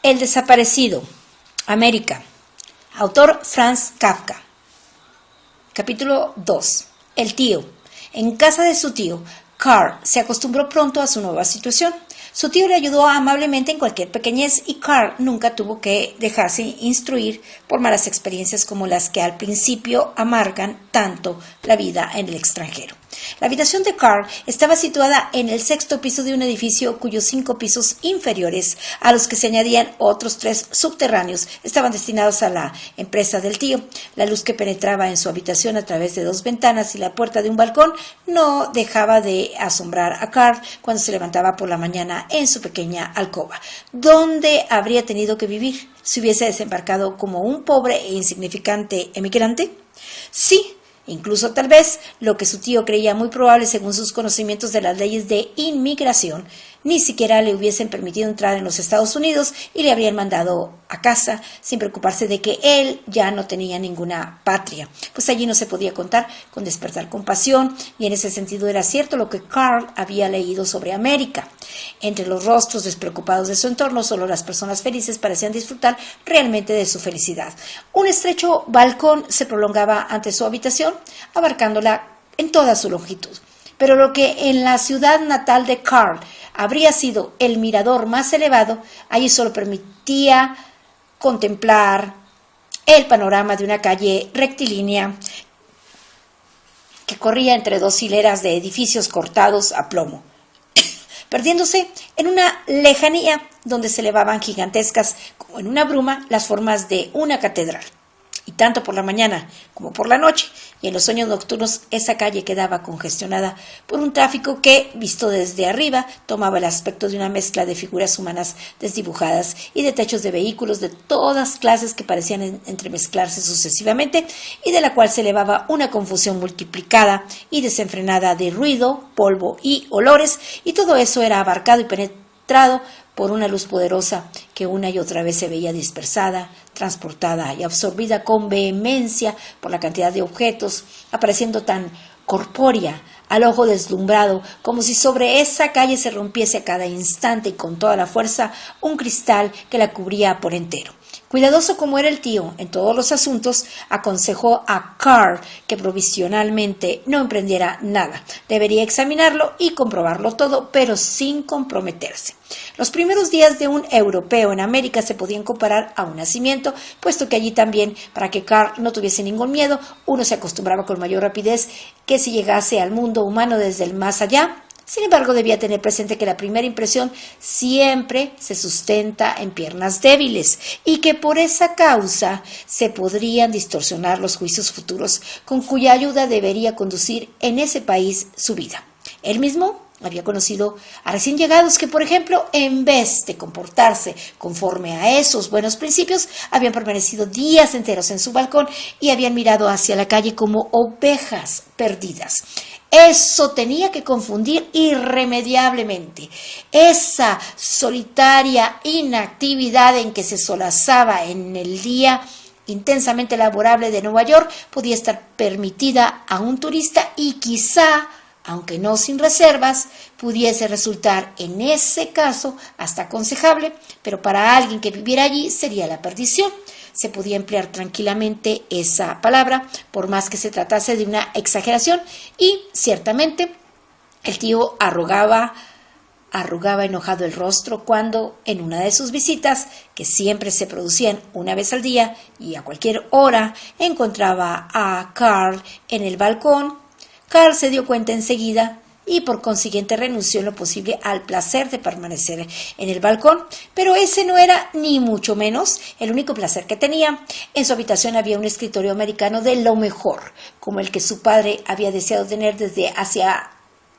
El desaparecido, América. Autor Franz Kafka. Capítulo 2. El tío. En casa de su tío, Carl se acostumbró pronto a su nueva situación. Su tío le ayudó amablemente en cualquier pequeñez y Carl nunca tuvo que dejarse instruir por malas experiencias como las que al principio amargan tanto la vida en el extranjero. La habitación de Carl estaba situada en el 6º piso de un edificio cuyos 5 pisos inferiores, a los que se añadían otros 3 subterráneos, estaban destinados a la empresa del tío. La luz que penetraba en su habitación a través de 2 ventanas y la puerta de un balcón no dejaba de asombrar a Carl cuando se levantaba por la mañana en su pequeña alcoba. ¿Dónde habría tenido que vivir si hubiese desembarcado como un pobre e insignificante emigrante? Sí. Incluso tal vez lo que su tío creía muy probable según sus conocimientos de las leyes de inmigración, ni siquiera le hubiesen permitido entrar en los Estados Unidos y le habrían mandado a casa sin preocuparse de que él ya no tenía ninguna patria, pues allí no se podía contar con despertar compasión, y en ese sentido era cierto lo que Carl había leído sobre América. Entre los rostros despreocupados de su entorno, solo las personas felices parecían disfrutar realmente de su felicidad. Un estrecho balcón se prolongaba ante su habitación, abarcándola en toda su longitud. Pero lo que en la ciudad natal de Carl habría sido el mirador más elevado, allí solo permitía contemplar el panorama de una calle rectilínea que corría entre 2 hileras de edificios cortados a plomo, perdiéndose en una lejanía donde se elevaban gigantescas como en una bruma las formas de una catedral. Y tanto por la mañana como por la noche y en los sueños nocturnos esa calle quedaba congestionada por un tráfico que, visto desde arriba, tomaba el aspecto de una mezcla de figuras humanas desdibujadas y de techos de vehículos de todas clases que parecían entremezclarse sucesivamente y de la cual se elevaba una confusión multiplicada y desenfrenada de ruido, polvo y olores, y todo eso era abarcado y penetrado por una luz poderosa que una y otra vez se veía dispersada, transportada y absorbida con vehemencia por la cantidad de objetos, apareciendo tan corpórea al ojo deslumbrado, como si sobre esa calle se rompiese a cada instante y con toda la fuerza un cristal que la cubría por entero. Cuidadoso como era el tío en todos los asuntos, aconsejó a Carl que provisionalmente no emprendiera nada. Debería examinarlo y comprobarlo todo, pero sin comprometerse. Los primeros días de un europeo en América se podían comparar a un nacimiento, puesto que allí también, para que Carl no tuviese ningún miedo, uno se acostumbraba con mayor rapidez que si llegase al mundo humano desde el más allá. Sin embargo, debía tener presente que la primera impresión siempre se sustenta en piernas débiles y que por esa causa se podrían distorsionar los juicios futuros con cuya ayuda debería conducir en ese país su vida. Él mismo había conocido a recién llegados que, por ejemplo, en vez de comportarse conforme a esos buenos principios, habían permanecido días enteros en su balcón y habían mirado hacia la calle como ovejas perdidas. Eso tenía que confundir irremediablemente. Esa solitaria inactividad en que se solazaba en el día intensamente laborable de Nueva York podía estar permitida a un turista y quizá, aunque no sin reservas, pudiese resultar en ese caso hasta aconsejable, pero para alguien que viviera allí sería la perdición. Se podía emplear tranquilamente esa palabra, por más que se tratase de una exageración, y ciertamente el tío arrugaba enojado el rostro cuando, en una de sus visitas, que siempre se producían una vez al día y a cualquier hora, encontraba a Carl en el balcón. Carl se dio cuenta enseguida y por consiguiente renunció en lo posible al placer de permanecer en el balcón, pero ese no era ni mucho menos el único placer que tenía. En su habitación había un escritorio americano de lo mejor, como el que su padre había deseado tener desde hacía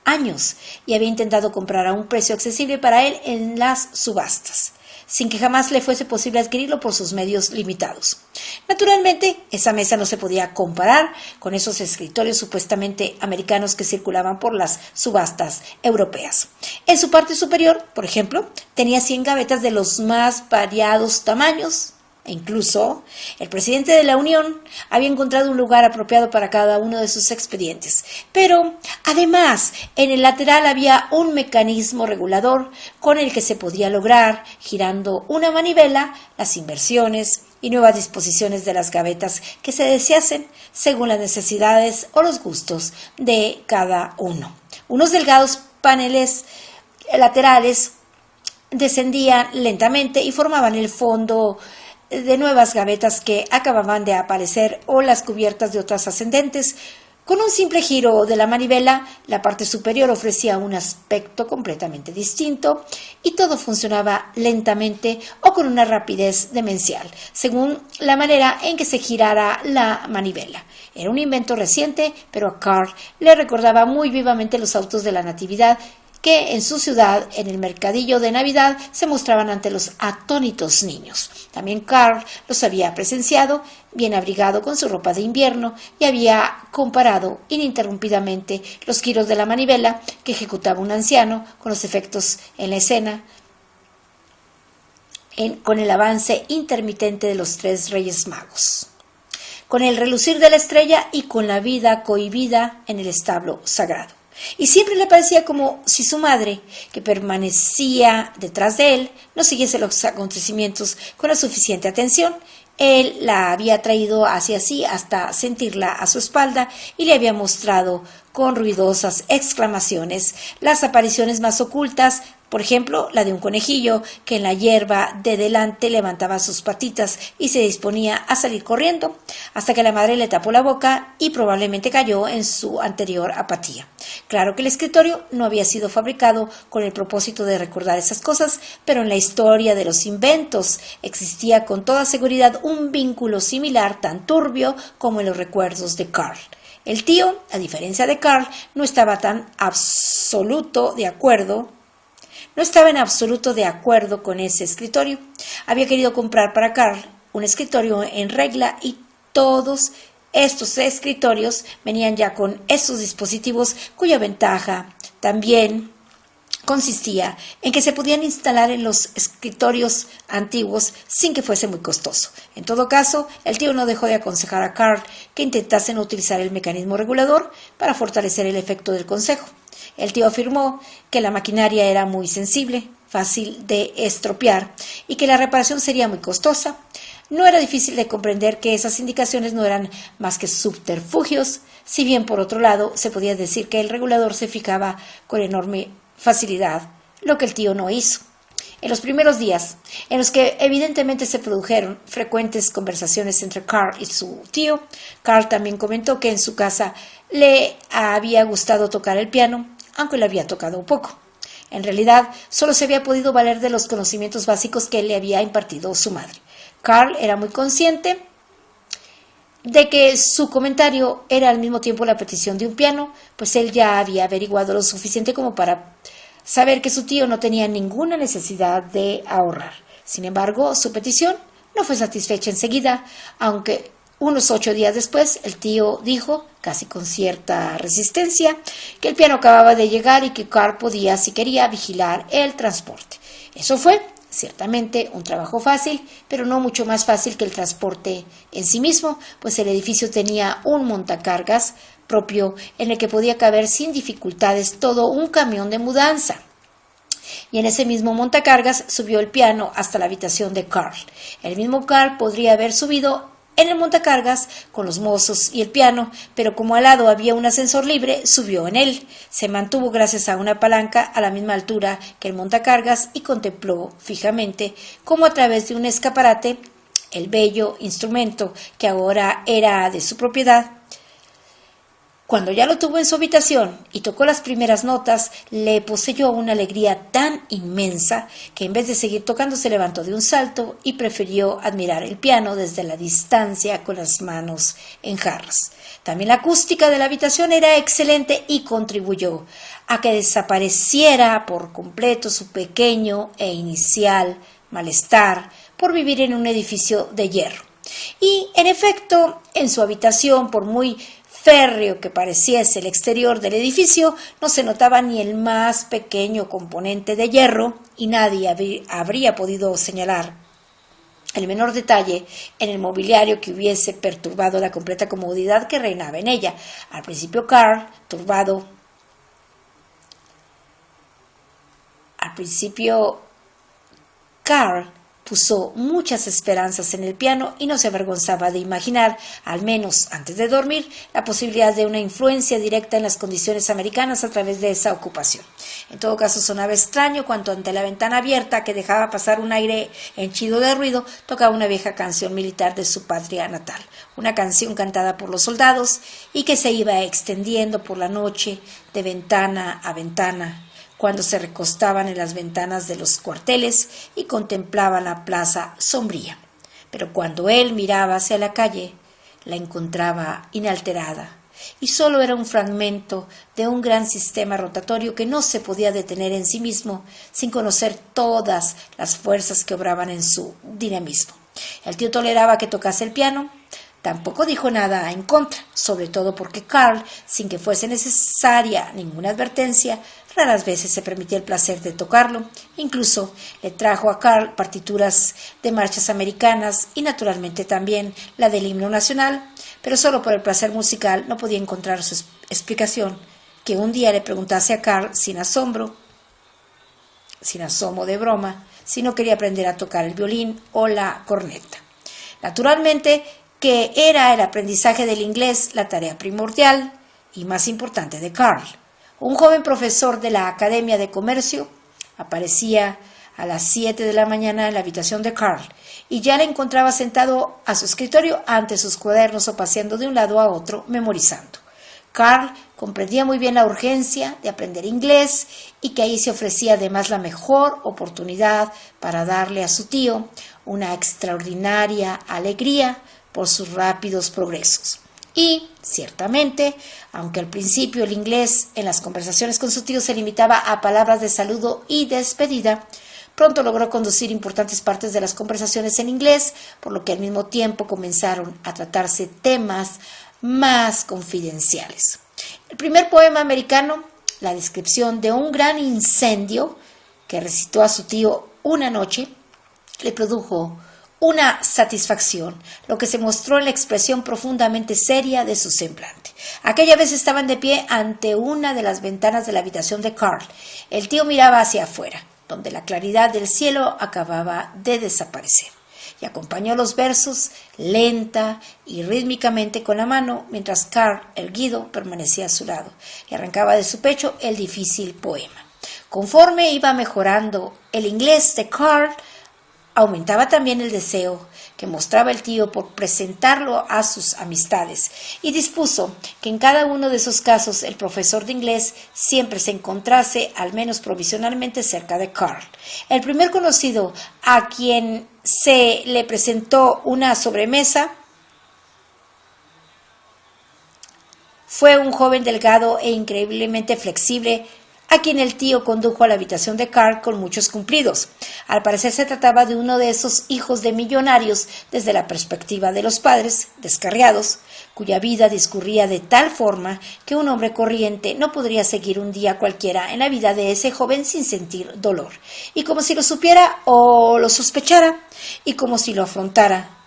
años y había intentado comprar a un precio accesible para él en las subastas, sin que jamás le fuese posible adquirirlo por sus medios limitados. Naturalmente, esa mesa no se podía comparar con esos escritorios supuestamente americanos que circulaban por las subastas europeas. En su parte superior, por ejemplo, tenía 100 gavetas de los más variados tamaños, E incluso el presidente de la Unión había encontrado un lugar apropiado para cada uno de sus expedientes. Pero, además, en el lateral había un mecanismo regulador con el que se podía lograr, girando una manivela, las inversiones y nuevas disposiciones de las gavetas que se deseasen según las necesidades o los gustos de cada uno. Unos delgados paneles laterales descendían lentamente y formaban el fondo de nuevas gavetas que acababan de aparecer o las cubiertas de otras ascendentes. Con un simple giro de la manivela, la parte superior ofrecía un aspecto completamente distinto y todo funcionaba lentamente o con una rapidez demencial, según la manera en que se girara la manivela. Era un invento reciente, pero a Carl le recordaba muy vivamente los autos de la Natividad que en su ciudad, en el mercadillo de Navidad, se mostraban ante los atónitos niños. También Carl los había presenciado, bien abrigado con su ropa de invierno, y había comparado ininterrumpidamente los giros de la manivela que ejecutaba un anciano con los efectos en la escena, con el avance intermitente de los 3 Reyes Magos, con el relucir de la estrella y con la vida cohibida en el establo sagrado. Y siempre le parecía como si su madre, que permanecía detrás de él, no siguiese los acontecimientos con la suficiente atención. Él la había traído hacia sí hasta sentirla a su espalda y le había mostrado con ruidosas exclamaciones las apariciones más ocultas, por ejemplo, la de un conejillo que en la hierba de delante levantaba sus patitas y se disponía a salir corriendo, hasta que la madre le tapó la boca y probablemente cayó en su anterior apatía. Claro que el escritorio no había sido fabricado con el propósito de recordar esas cosas, pero en la historia de los inventos existía con toda seguridad un vínculo similar tan turbio como en los recuerdos de Carl. El tío, a diferencia de Carl, no estaba en absoluto de acuerdo con ese escritorio. Había querido comprar para Carl un escritorio en regla y todos estos escritorios venían ya con estos dispositivos cuya ventaja también consistía en que se podían instalar en los escritorios antiguos sin que fuese muy costoso. En todo caso, el tío no dejó de aconsejar a Carl que intentasen utilizar el mecanismo regulador para fortalecer el efecto del consejo. El tío afirmó que la maquinaria era muy sensible, fácil de estropear y que la reparación sería muy costosa. No era difícil de comprender que esas indicaciones no eran más que subterfugios, si bien por otro lado se podía decir que el regulador se fijaba con enorme facilidad, lo que el tío no hizo. En los primeros días, en los que evidentemente se produjeron frecuentes conversaciones entre Carl y su tío, Carl también comentó que en su casa le había gustado tocar el piano, aunque le había tocado un poco. En realidad, solo se había podido valer de los conocimientos básicos que le había impartido su madre. Carl era muy consciente de que su comentario era al mismo tiempo la petición de un piano, pues él ya había averiguado lo suficiente como para saber que su tío no tenía ninguna necesidad de ahorrar. Sin embargo, su petición no fue satisfecha enseguida, aunque unos 8 días después el tío dijo, casi con cierta resistencia, que el piano acababa de llegar y que Carl podía, si quería, vigilar el transporte. Eso fue ciertamente un trabajo fácil, pero no mucho más fácil que el transporte en sí mismo, pues el edificio tenía un montacargas propio en el que podía caber sin dificultades todo un camión de mudanza. Y en ese mismo montacargas subió el piano hasta la habitación de Carl. El mismo Carl podría haber subido en el montacargas con los mozos y el piano, pero como al lado había un ascensor libre, subió en él. Se mantuvo gracias a una palanca a la misma altura que el montacargas y contempló fijamente cómo a través de un escaparate el bello instrumento que ahora era de su propiedad. Cuando ya lo tuvo en su habitación y tocó las primeras notas, le poseyó una alegría tan inmensa que en vez de seguir tocando se levantó de un salto y prefirió admirar el piano desde la distancia con las manos en jarras. También la acústica de la habitación era excelente y contribuyó a que desapareciera por completo su pequeño e inicial malestar por vivir en un edificio de hierro. Y, en efecto, en su habitación, por muy férreo que pareciese el exterior del edificio, no se notaba ni el más pequeño componente de hierro y nadie habría podido señalar el menor detalle en el mobiliario que hubiese perturbado la completa comodidad que reinaba en ella. Al principio Carl puso muchas esperanzas en el piano y no se avergonzaba de imaginar, al menos antes de dormir, la posibilidad de una influencia directa en las condiciones americanas a través de esa ocupación. En todo caso, sonaba extraño cuando ante la ventana abierta, que dejaba pasar un aire henchido de ruido, tocaba una vieja canción militar de su patria natal, una canción cantada por los soldados y que se iba extendiendo por la noche de ventana a ventana, cuando se recostaban en las ventanas de los cuarteles y contemplaban la plaza sombría. Pero cuando él miraba hacia la calle, la encontraba inalterada, y solo era un fragmento de un gran sistema rotatorio que no se podía detener en sí mismo sin conocer todas las fuerzas que obraban en su dinamismo. El tío toleraba que tocase el piano. Tampoco dijo nada en contra, sobre todo porque Carl, sin que fuese necesaria ninguna advertencia, raras veces se permitía el placer de tocarlo. Incluso le trajo a Carl partituras de marchas americanas y naturalmente también la del himno nacional, pero solo por el placer musical no podía encontrar su explicación que un día le preguntase a Carl sin asomo de broma, si no quería aprender a tocar el violín o la corneta. Naturalmente que era el aprendizaje del inglés la tarea primordial y más importante de Carl. Un joven profesor de la Academia de Comercio aparecía a las 7 de la mañana en la habitación de Carl y ya le encontraba sentado a su escritorio ante sus cuadernos o paseando de un lado a otro memorizando. Carl comprendía muy bien la urgencia de aprender inglés y que ahí se ofrecía además la mejor oportunidad para darle a su tío una extraordinaria alegría por sus rápidos progresos. Y, ciertamente, aunque al principio el inglés en las conversaciones con su tío se limitaba a palabras de saludo y despedida, pronto logró conducir importantes partes de las conversaciones en inglés, por lo que al mismo tiempo comenzaron a tratarse temas más confidenciales. El primer poema americano, la descripción de un gran incendio que recitó a su tío una noche, le produjo una satisfacción, lo que se mostró en la expresión profundamente seria de su semblante. Aquella vez estaban de pie ante una de las ventanas de la habitación de Carl. El tío miraba hacia afuera, donde la claridad del cielo acababa de desaparecer, y acompañó los versos lenta y rítmicamente con la mano, mientras Carl, erguido, permanecía a su lado y arrancaba de su pecho el difícil poema. Conforme iba mejorando el inglés de Carl, aumentaba también el deseo que mostraba el tío por presentarlo a sus amistades y dispuso que en cada uno de esos casos el profesor de inglés siempre se encontrase, al menos provisionalmente, cerca de Carl. El primer conocido a quien se le presentó una sobremesa fue un joven delgado e increíblemente flexible, a quien el tío condujo a la habitación de Carl con muchos cumplidos. Al parecer se trataba de uno de esos hijos de millonarios desde la perspectiva de los padres, descarriados, cuya vida discurría de tal forma que un hombre corriente no podría seguir un día cualquiera en la vida de ese joven sin sentir dolor, y como si lo supiera o lo sospechara, y como si lo afrontara.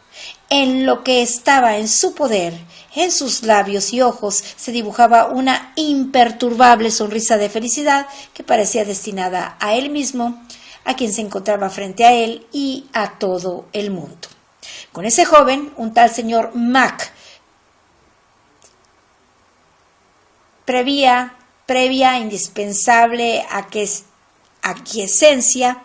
En lo que estaba en su poder, en sus labios y ojos, se dibujaba una imperturbable sonrisa de felicidad que parecía destinada a él mismo, a quien se encontraba frente a él y a todo el mundo. Con ese joven, un tal señor Mac, previa indispensable aquiescencia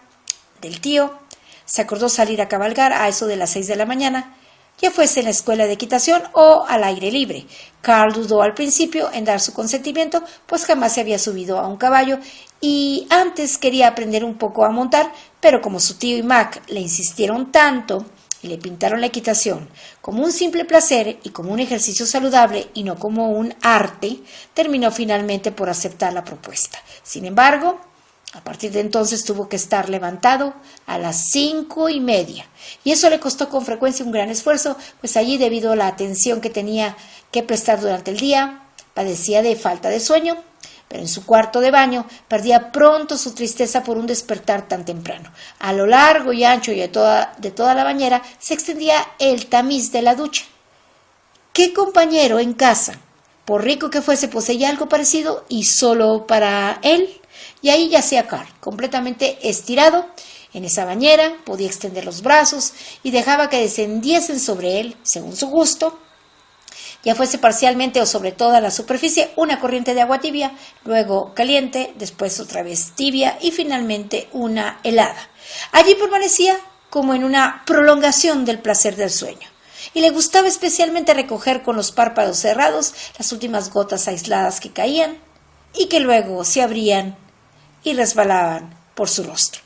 del tío, se acordó salir a cabalgar a eso de las 6 de la mañana, ya fuese en la escuela de equitación o al aire libre. Carl dudó al principio en dar su consentimiento, pues jamás se había subido a un caballo y antes quería aprender un poco a montar, pero como su tío y Mac le insistieron tanto y le pintaron la equitación como un simple placer y como un ejercicio saludable y no como un arte, terminó finalmente por aceptar la propuesta. Sin embargo, a partir de entonces tuvo que estar levantado a las 5:30 y eso le costó con frecuencia un gran esfuerzo, pues allí, debido a la atención que tenía que prestar durante el día, padecía de falta de sueño, pero en su cuarto de baño perdía pronto su tristeza por un despertar tan temprano. A lo largo y ancho de toda la bañera se extendía el tamiz de la ducha. ¿Qué compañero en casa, por rico que fuese, poseía algo parecido y solo para él? Y ahí yacía Carl, completamente estirado en esa bañera, podía extender los brazos y dejaba que descendiesen sobre él, según su gusto, ya fuese parcialmente o sobre toda la superficie, una corriente de agua tibia, luego caliente, después otra vez tibia y finalmente una helada. Allí permanecía como en una prolongación del placer del sueño, y le gustaba especialmente recoger con los párpados cerrados las últimas gotas aisladas que caían y que luego se abrían y resbalaban por su rostro.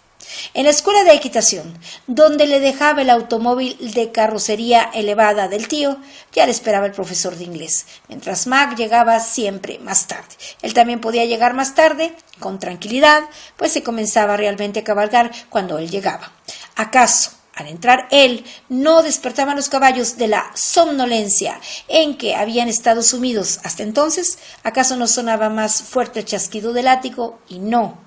En la escuela de equitación, donde le dejaba el automóvil de carrocería elevada del tío, ya le esperaba el profesor de inglés, mientras Mac llegaba siempre más tarde. Él también podía llegar más tarde, con tranquilidad, pues se comenzaba realmente a cabalgar cuando él llegaba. ¿Acaso, al entrar él, no despertaban los caballos de la somnolencia en que habían estado sumidos hasta entonces? ¿Acaso no sonaba más fuerte el chasquido del látigo? Y no,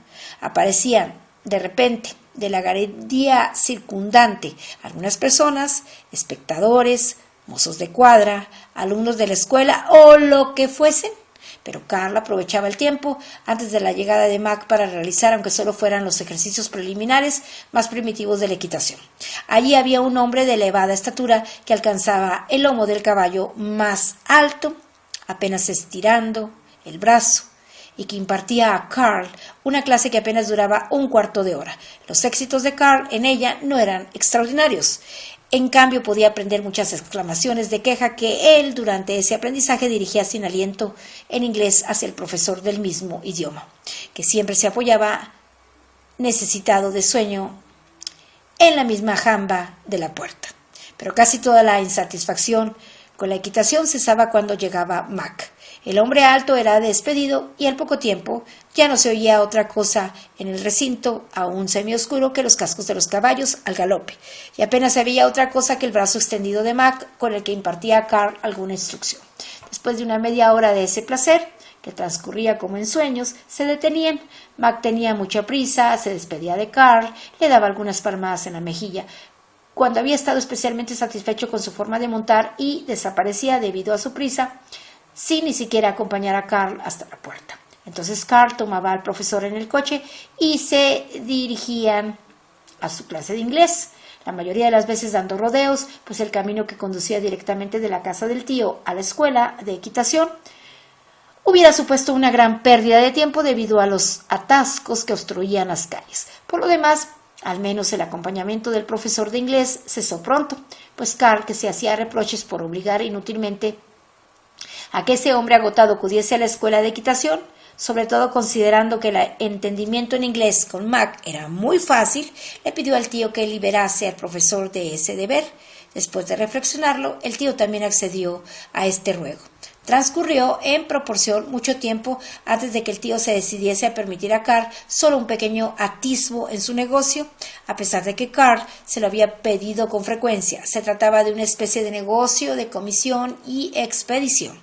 aparecían de repente, de la galería circundante, algunas personas, espectadores, mozos de cuadra, alumnos de la escuela o lo que fuesen, pero Carl aprovechaba el tiempo antes de la llegada de Mac para realizar, aunque solo fueran los ejercicios preliminares más primitivos de la equitación. Allí había un hombre de elevada estatura que alcanzaba el lomo del caballo más alto, apenas estirando el brazo, y que impartía a Carl una clase que apenas duraba un cuarto de hora. Los éxitos de Carl en ella no eran extraordinarios. En cambio, podía aprender muchas exclamaciones de queja que él, durante ese aprendizaje, dirigía sin aliento en inglés hacia el profesor del mismo idioma, que siempre se apoyaba, necesitado de sueño, en la misma jamba de la puerta. Pero casi toda la insatisfacción con la equitación cesaba cuando llegaba Mac. El hombre alto era despedido y al poco tiempo ya no se oía otra cosa en el recinto, aún semioscuro, que los cascos de los caballos al galope, y apenas había otra cosa que el brazo extendido de Mac con el que impartía a Carl alguna instrucción. Después de una media hora de ese placer, que transcurría como en sueños, se detenían. Mac tenía mucha prisa, se despedía de Carl, le daba algunas palmadas en la mejilla, cuando había estado especialmente satisfecho con su forma de montar, y desaparecía debido a su prisa, sin ni siquiera acompañar a Carl hasta la puerta. Entonces Carl tomaba al profesor en el coche y se dirigían a su clase de inglés, la mayoría de las veces dando rodeos, pues el camino que conducía directamente de la casa del tío a la escuela de equitación hubiera supuesto una gran pérdida de tiempo debido a los atascos que obstruían las calles. Por lo demás, al menos el acompañamiento del profesor de inglés cesó pronto, pues Carl, que se hacía reproches por obligar inútilmente a que ese hombre agotado acudiese a la escuela de equitación, sobre todo considerando que el entendimiento en inglés con Mac era muy fácil, le pidió al tío que liberase al profesor de ese deber. Después de reflexionarlo, el tío también accedió a este ruego. Transcurrió en proporción mucho tiempo antes de que el tío se decidiese a permitir a Carl solo un pequeño atisbo en su negocio, a pesar de que Carl se lo había pedido con frecuencia. Se trataba de una especie de negocio de comisión y expedición,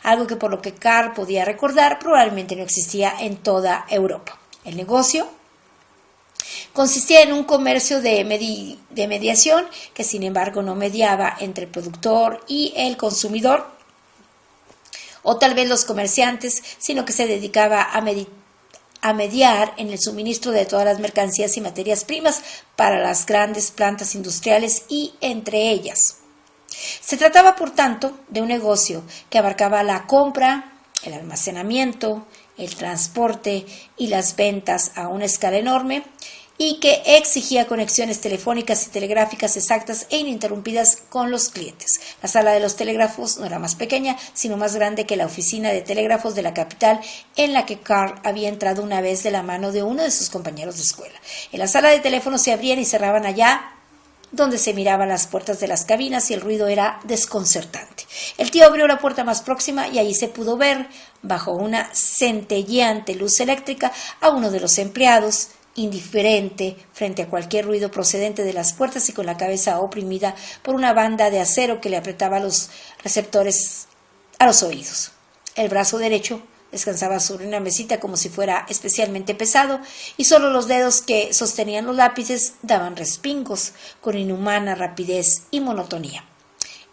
algo que por lo que Carl podía recordar probablemente no existía en toda Europa. El negocio consistía en un comercio de mediación que sin embargo no mediaba entre el productor y el consumidor, o tal vez los comerciantes, sino que se dedicaba a mediar en el suministro de todas las mercancías y materias primas para las grandes plantas industriales y entre ellas. Se trataba, por tanto, de un negocio que abarcaba la compra, el almacenamiento, el transporte y las ventas a una escala enorme, y que exigía conexiones telefónicas y telegráficas exactas e ininterrumpidas con los clientes. La sala de los telégrafos no era más pequeña, sino más grande que la oficina de telégrafos de la capital, en la que Carl había entrado una vez de la mano de uno de sus compañeros de escuela. En la sala de teléfonos se abrían y cerraban allá donde se miraban las puertas de las cabinas, y el ruido era desconcertante. El tío abrió la puerta más próxima y allí se pudo ver, bajo una centelleante luz eléctrica, a uno de los empleados, indiferente frente a cualquier ruido procedente de las puertas y con la cabeza oprimida por una banda de acero que le apretaba los receptores a los oídos. El brazo derecho Descansaba sobre una mesita como si fuera especialmente pesado, y solo los dedos que sostenían los lápices daban respingos con inhumana rapidez y monotonía.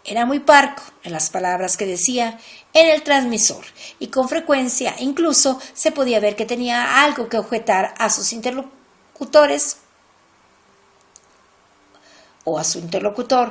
Era muy parco en las palabras que decía en el transmisor, y con frecuencia incluso se podía ver que tenía algo que objetar a sus interlocutores o a su interlocutor,